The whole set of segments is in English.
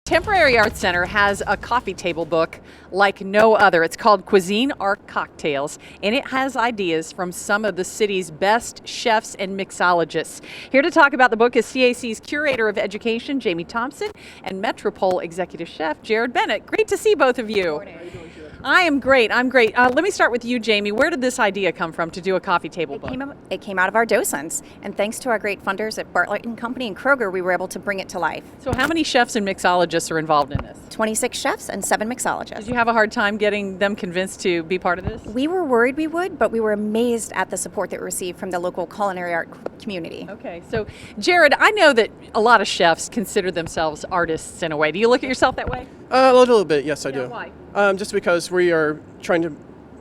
Temporary Arts Center has a coffee table book like no other. It's called Cuisine Art Cocktails, and it has ideas from some of the city's best chefs and mixologists. Here to talk about the book is CAC's Curator of Education, Jaime Thompson, and Metropole Executive Chef, Jared Bennett. Great to see both of you. Good morning. How are you doing, Jared? I am great. I'm great. Let me start with you, Jaime. Where did this idea come from to do a coffee table book? It came out of our docents, and thanks to our great funders at Bartlett & Company and Kroger, we were able to bring it to life. So how many chefs and mixologists are involved in this? 26 chefs and 7 mixologists. Did you have a hard time getting them convinced to be part of this? We were worried we would, but we were amazed at the support that we received from the local culinary art community. Okay, so Jared, I know that a lot of chefs consider themselves artists in a way. Do you look at yourself that way? A little bit, yes, I Yeah, do. why? Just because we are trying to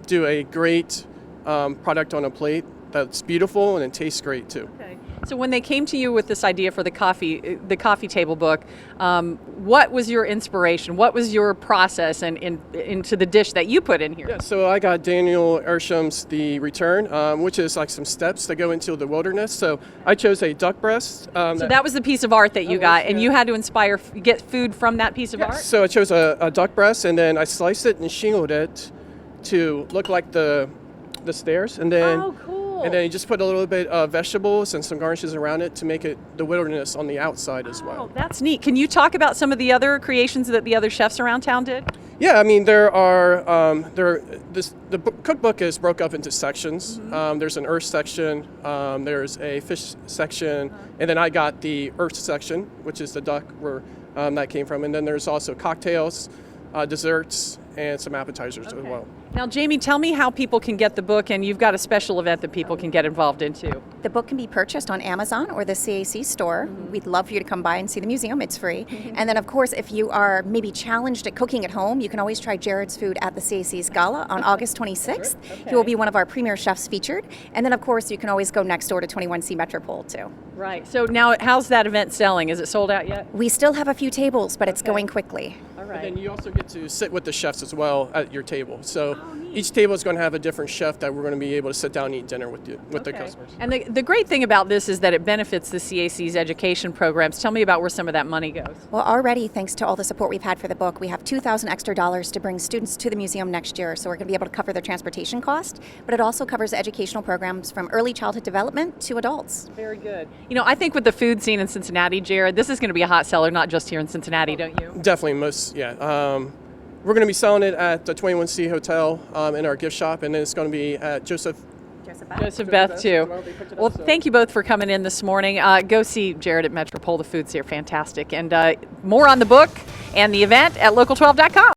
do a great product on a plate that's beautiful and it tastes great too. Okay. So when they came to you with this idea for the coffee table book, what was your inspiration? What was your process into the dish that you put in here? Yeah, so I got Daniel Ersham's The Return, which is like some steps that go into the wilderness. So I chose a duck breast. So that was the piece of art that you got, and you had to get food from that piece of art? So I chose a duck breast, and then I sliced it and shingled it to look like the stairs, and then Oh, cool. and then you just put a little bit of vegetables and some garnishes around it to make it the wilderness on the outside as well. Oh, that's neat. Can you talk about some of the other creations that the other chefs around town did? Yeah, I mean the cookbook is broke up into sections. There's an earth section, there's a fish section, and then I got the earth section, which is the duck where that came from, and then there's also cocktails, desserts, and some appetizers as well. Now, Jaime, tell me how people can get the book, and you've got a special event that people can get involved in too. The book can be purchased on Amazon or the CAC store. We'd love for you to come by and see the museum. It's free. And then, of course, if you are maybe challenged at cooking at home, you can always try Jared's food at the CAC's Gala on August 26th. He will be one of our premier chefs featured. And then, of course, you can always go next door to 21C Metropole, too. Right. So now, how's that event selling? Is it sold out yet? We still have a few tables, but it's going quickly. All And right. then you also get to sit with the chefs as well at your table. So each table is going to have a different chef that we're going to be able to sit down and eat dinner with the customers. And the great thing about this is that it benefits the CAC's education programs. Tell me about where some of that money goes. Well, already, thanks to all the support we've had for the book, we have $2,000 extra to bring students to the museum next year. So we're going to be able to cover their transportation cost, but it also covers educational programs from early childhood development to adults. Very good. You know, I think with the food scene in Cincinnati, Jared, this is going to be a hot seller, not just here in Cincinnati, don't you? Definitely, we're going to be selling it at the 21C Hotel in our gift shop, and then it's going to be at Joseph Beth too. Well, they picked it up, Well, so- thank you both for coming in this morning. Go see Jared at Metropole. The food's here fantastic. And more on the book and the event at local12.com.